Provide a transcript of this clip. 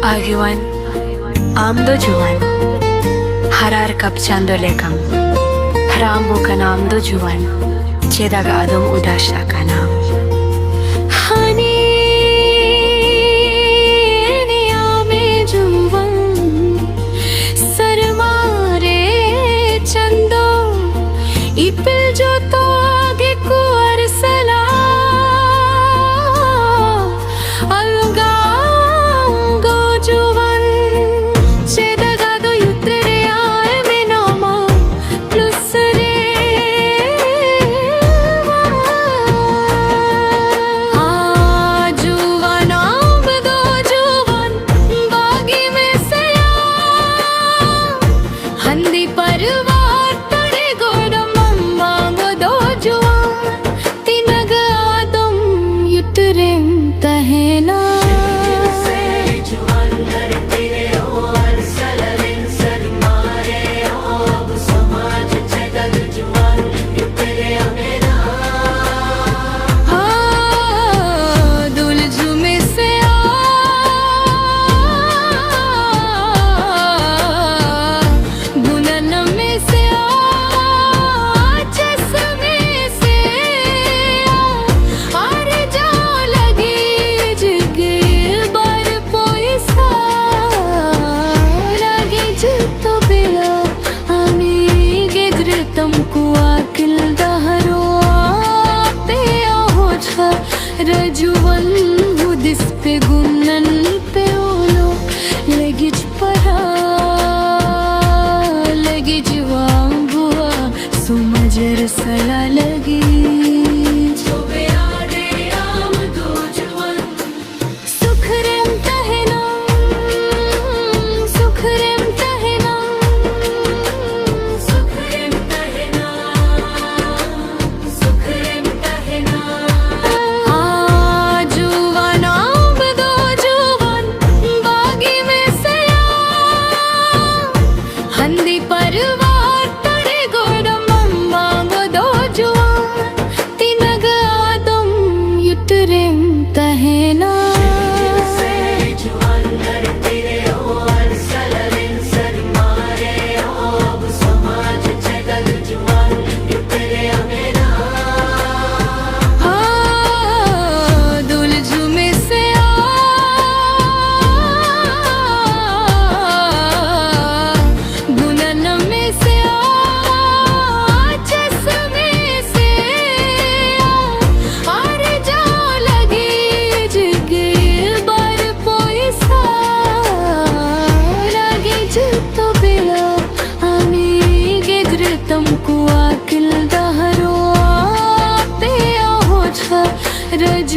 Agiwan, amdo juwan, harar kapchando lekam, harambo kanamdo juwan, chedaga adum udasha kanam. Hani niyame juwan, sarmare chando, ipil jo to age ko arsala. Rajuvan hudis pe gunan pe olo legij para legij wambua sumajer sala lagi sobe ade am do juwan sukhrem tahena sukhrem tahena sukhrem tahena sukhrem tahena तुमको आकिल दहरो आते हो रज